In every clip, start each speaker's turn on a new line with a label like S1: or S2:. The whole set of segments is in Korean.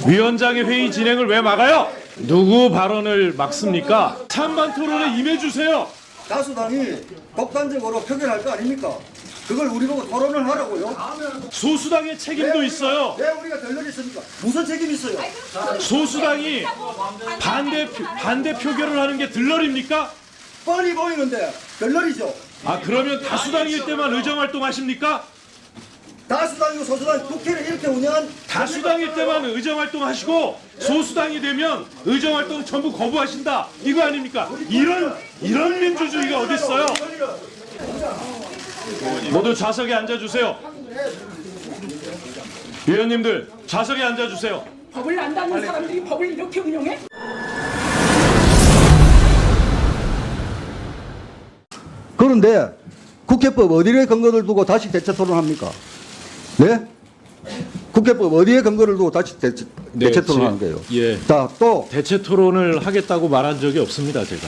S1: 위원장의 회의 진행을 왜 막아요? 누구 발언을 막습니까? 찬반 토론에 임해주세요.
S2: 다수당이 독단적으로 표결할 거 아닙니까? 그걸 우리 보고 토론을 하라고요?
S1: 소수당의 책임도 있어요.
S2: 왜 우리가 덜러리습니까? 무슨 책임이 있어요?
S1: 소수당이 반대 표결을 하는 게 들러리입니까?
S2: 뻔히 보이는데 덜러리죠.
S1: 아, 그러면 다수당일 때만 의정활동 하십니까?
S2: 다수당이고 소수당 국회를 이렇게 운영한
S1: 다수당일 때만 의정활동 하시고 소수당이 되면 의정활동 전부 거부하신다, 이거 아닙니까? 이런 민주주의가 어디 있어요? 모두 좌석에 앉아주세요. 위원님들 좌석에 앉아주세요.
S3: 법을 안다는 사람들이 법을 이렇게 운영해?
S2: 그런데 국회법 어디에 근거를 두고 다시 대체 토론합니까? 네? 국회법 어디에 근거를 두고 다시 대체 토론하는 거예요?
S1: 예.
S2: 자, 또
S1: 대체 토론을 하겠다고 말한 적이 없습니다, 제가.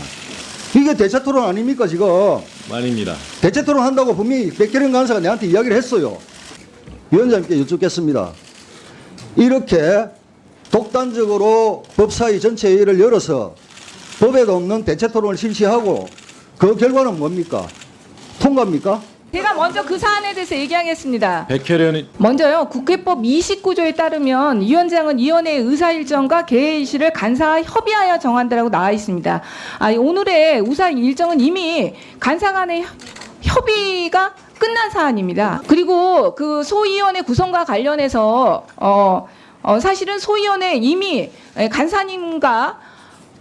S2: 이게 대체 토론 아닙니까 지금?
S1: 아닙니다.
S2: 대체 토론 한다고 분명히 백혜련 간사가 내한테 이야기를 했어요. 위원장님께 여쭙겠습니다. 이렇게 독단적으로 법사위 전체 회의를 열어서 법에도 없는 대체 토론을 실시하고 그 결과는 뭡니까? 통과입니까?
S4: 제가 먼저 그 사안에 대해서 얘기하겠습니다.
S1: 백혜련이
S4: 먼저요, 국회법 29조에 따르면 위원장은 위원회의 의사일정과 개회일시를 간사와 협의하여 정한다라고 나와 있습니다. 오늘의 의사 일정은 이미 간사 간의 협의가 끝난 사안입니다. 그리고 그 소위원회 구성과 관련해서 사실은 소위원회 이미 간사님과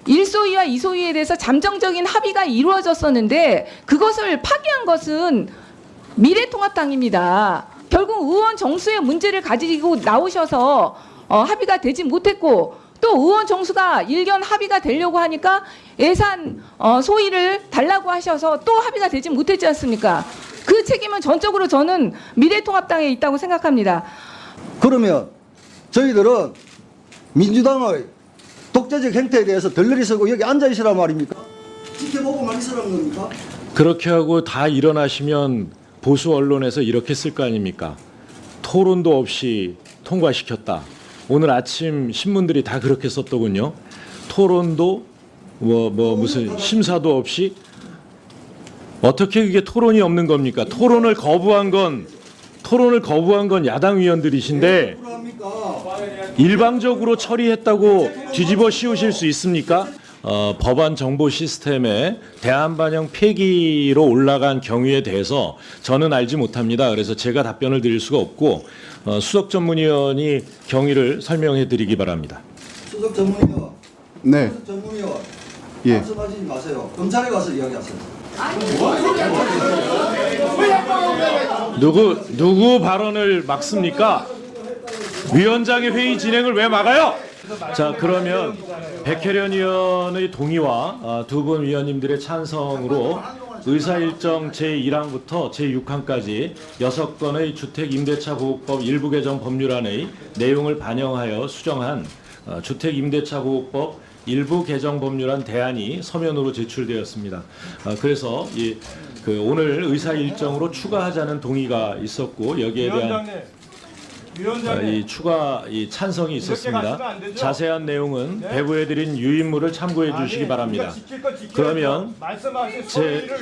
S4: 1소위와 2소위에 대해서 잠정적인 합의가 이루어졌었는데 그것을 파기한 것은 미래통합당입니다. 결국 의원 정수의 문제를 가지고 나오셔서 합의가 되지 못했고 또 의원 정수가 일견 합의가 되려고 하니까 예산 소위를 달라고 하셔서 또 합의가 되지 못했지 않습니까? 그 책임은 전적으로 저는 미래통합당에 있다고 생각합니다.
S2: 그러면 저희들은 민주당의 독재적 행태에 대해서 덜러리 서고 여기 앉아있으란 말입니까? 지켜보고만 있으라는 겁니까?
S1: 그렇게 하고 다 일어나시면 보수 언론에서 이렇게 쓸 거 아닙니까? 토론도 없이 통과시켰다. 오늘 아침 신문들이 다 그렇게 썼더군요. 토론도 무슨 심사도 없이. 어떻게 그게 토론이 없는 겁니까? 토론을 거부한 건 야당 위원들이신데 일방적으로 처리했다고 뒤집어 씌우실 수 있습니까? 법안 정보 시스템에 대안 반영 폐기로 올라간 경위에 대해서 저는 알지 못합니다. 그래서 제가 답변을 드릴 수가 없고 수석 전문위원이 경위를 설명해 드리기 바랍니다.
S2: 수석 전문위원.
S5: 네.
S2: 수석 전문위원.
S5: 예.
S2: 말씀하시지 마세요. 검찰에 가서 이야기하세요.
S1: 누구 발언을 막습니까? 위원장의 회의 진행을 왜 막아요? 자, 그러면 백혜련 의원의 동의와 두 분 위원님들의 찬성으로 의사일정 제1항부터 제6항까지 6건의 주택임대차보호법 일부 개정 법률안의 내용을 반영하여 수정한 주택임대차보호법 일부 개정 법률안 대안이 서면으로 제출되었습니다. 그래서 오늘 의사일정으로 추가하자는 동의가 있었고 여기에 대한 이 추가 찬성이 있었습니다. 자세한 내용은 배부해드린 유인물을 참고해 주시기 바랍니다. 그러면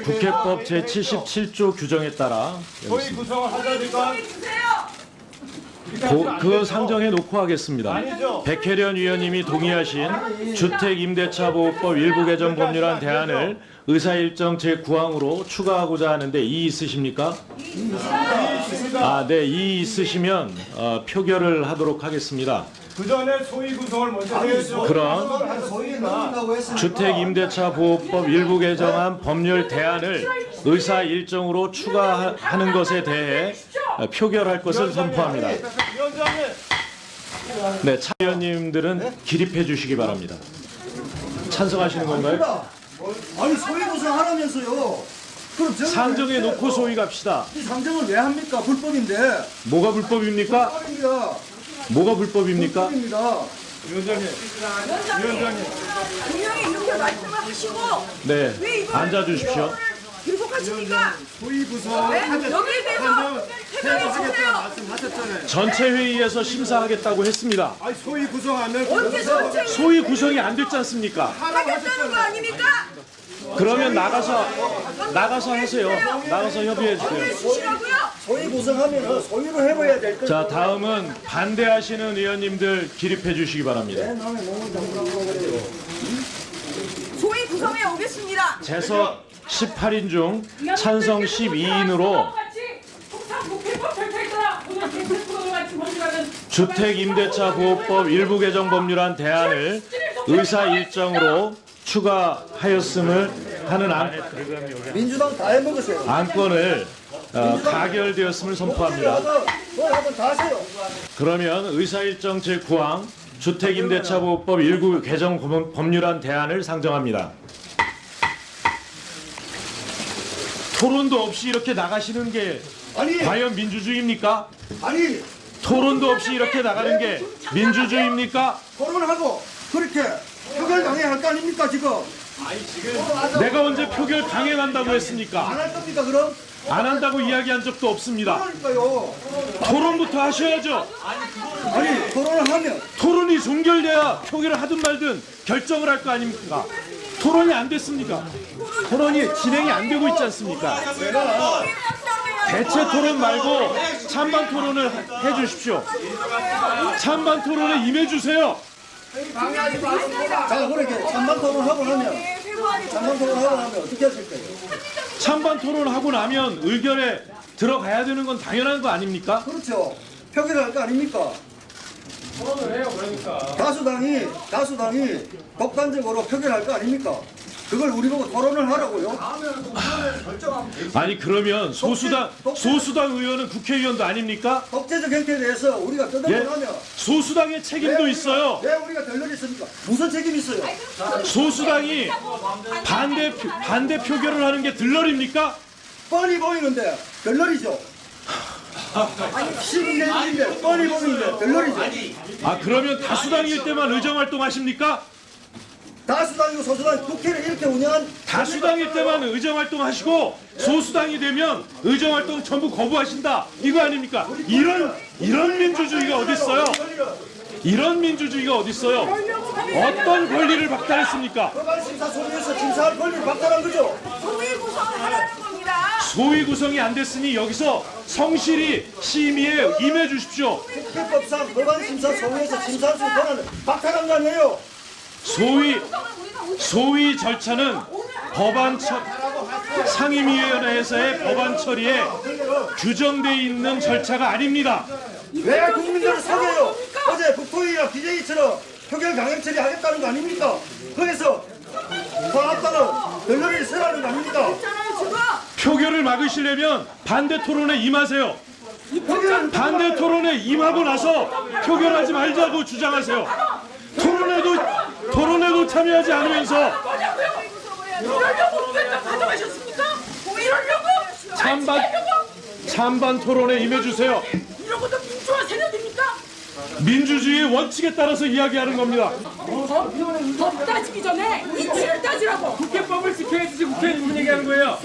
S1: 국회법 제77조 규정에 따라
S6: 소위 구성을 하자니까
S1: 그 상정해 놓고 하겠습니다.
S6: 아니죠.
S1: 백혜련 위원님이 동의하신 주택임대차보호법 일부 개정 법률안 대안을 의사일정 제9항으로 추가하고자 하는데 이의 있으십니까? 네, 이의 있으시면 표결을 하도록 하겠습니다.
S6: 그 전에 소위 구성을 먼저 해야죠.
S1: 그럼 주택임대차보호법 일부 개정안 법률 대안을 의사일정으로 추가하는 것에 대해 표결할 것을 선포합니다.
S6: 위원장님.
S1: 네, 차의원님들은 기립해 주시기 바랍니다. 찬성하시는 건가요?
S2: 아니 소위 구성하라면서요. 그럼
S1: 상정해 놓고 소위 갑시다.
S2: 이 상정을 왜 합니까? 불법인데.
S1: 뭐가 불법입니까?
S2: 불법입니다.
S1: 뭐가 불법입니까?
S2: 불법입니다.
S6: 위원장님.
S3: 분명히 이렇게 말씀을 하시고
S1: 네, 앉아 주십시오.
S3: 계속하십니까?
S6: 소위 구성을
S3: 네? 여기에 대해서 해명해 주세요.
S6: 말씀하셨잖아요.
S1: 전체 회의에서 심사하겠다고 했습니다.
S6: 아니 소위 구성하면
S3: 언제 전체
S1: 소위 구성이 안 됐지 않습니까?
S3: 하겠다는 거 아닙니까?
S1: 그러면 나가서 하세요. 나가서 협의해 주세요.
S3: 주시라고요?
S2: 소위 구성하면 소위로 해봐야 될 거.
S1: 자, 다음은 반대하시는 의원님들 기립해 주시기 바랍니다.
S3: 소위 구성해 오겠습니다.
S1: 재석 18인 중 찬성 12인으로 주택임대차 보호법 일부 개정 법률안 대안을 의사 일정으로 추가하였음을 하는
S2: 민주당 다 해먹으세요.
S1: 안건을 가결되었음을 선포합니다.
S2: 한번 다 하세요.
S1: 그러면 의사일정 제9항 주택임대차 보호법 일부 개정 법률안 대안을 상정합니다. 토론도 없이 이렇게 나가시는 게
S2: 아니,
S1: 과연 민주주의입니까?
S2: 아니,
S1: 토론도 없이 이렇게 나가는 게 민주주의입니까?
S2: 토론하고 그렇게 표결 당해야 할 거 아닙니까, 지금?
S1: 내가 언제 표결 강행한다고 했습니까?
S2: 안 할 겁니까, 그럼?
S1: 안 한다고 이야기한 적도 없습니다.
S2: 그러니까요.
S1: 토론부터 하셔야죠.
S2: 아니, 토론을 하면
S1: 토론이 종결돼야 표결을 하든 말든 결정을 할 거 아닙니까? 토론이 안 됐습니까? 토론이 진행이 안 되고 있지 않습니까? 대체 토론 말고 찬반 토론을 해 주십시오. 찬반 토론에 임해 주세요.
S2: 자, 그렇게 찬반 토론하고 나면 어떻게 하실 거예요?
S1: 찬반 토론하고 나면 의견에 들어가야 되는 건 당연한 거 아닙니까?
S2: 그렇죠. 표결을 할 거 아닙니까? 토론을 해요, 그러니까. 다수당이 독단적으로 표결할 거 아닙니까? 그걸 우리 보고 토론을 하라고요?
S1: 아니 그러면 소수당 의원은 국회의원도 아닙니까?
S2: 독재적 행태에 대해서 우리가
S1: 예?
S2: 뜯어보면
S1: 소수당의 책임도 있어요.
S2: 왜 우리가 덜러리 있습니까? 무슨 책임이 있어요?
S1: 소수당이 반대 표결을 하는 게 들러리입니까?
S2: 뻔히 보이는데 덜러리죠. 시민의인데 뻔히 보이는데 덜러리죠.
S1: 아 그러면 다수당일 때만 의정활동하십니까?
S2: 다수당이고 소수당 국회를 이렇게 운영한
S1: 다수당일 때만 의정활동하시고 소수당이 되면 의정활동 전부 거부하신다 이거 아닙니까? 이런 민주주의가 어디 있어요? 이런 민주주의가 어디 있어요? 어떤 권리를 박탈했습니까?
S2: 법안심사 소위에서 심사할 권리를 박탈한 거죠.
S3: 소위 구성을 하라는 겁니다.
S1: 소위 구성이 안 됐으니 여기서 성실히 심의에 임해 주십시오.
S2: 헌법상 법안심사 소위에서 심사할 수 있는 권한을 박탈한 거 아니에요?
S1: 소위 절차는 상임위원회에서의 법안 처리에 규정돼 있는 절차가 아닙니다.
S2: 왜 국민들을 속여요? 어제 국토위나 BJ처럼 표결 강행 처리하겠다는 거 아닙니까? 거기서 화합당은 덜러리를 쓰라는 거 아닙니까?
S3: 있잖아요, 지금.
S1: 표결을 막으시려면 반대 토론에 임하세요. 반대 토론에 임하고 나서 표결하지 말자고 주장하세요. 토론에도 참여하지 않으면서
S3: 이러려고 의견 가져가셨습니까? 이러려고?
S1: 찬반 토론에 임해 주세요.
S3: 이런 것도 민주화 세력입니까?
S1: 민주주의의 원칙에 따라서 이야기하는 겁니다.
S3: 법 따지기 전에 이치를 따지라고.
S6: 국회법을 지켜야지 국회에 무슨 얘기하는 거예요?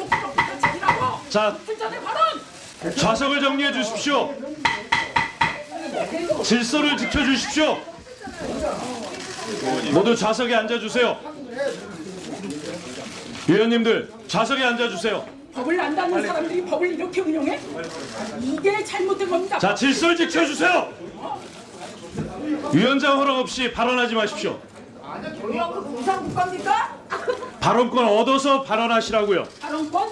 S3: 따지라고.
S1: 자,
S3: 전에 발언.
S1: 좌석을 정리해 주십시오. 질서를 지켜 주십시오. 모두 좌석에 앉아 주세요. 위원님들 좌석에 앉아 주세요.
S3: 법을 안다는 사람들이 법을 이렇게 운영해? 이게 잘못된 겁니다.
S1: 자, 질서를 지켜 주세요. 위원장 허락 없이 발언하지 마십시오.
S3: 이거 무상국가입니까?
S1: 발언권 얻어서 발언하시라고요.
S3: 발언권?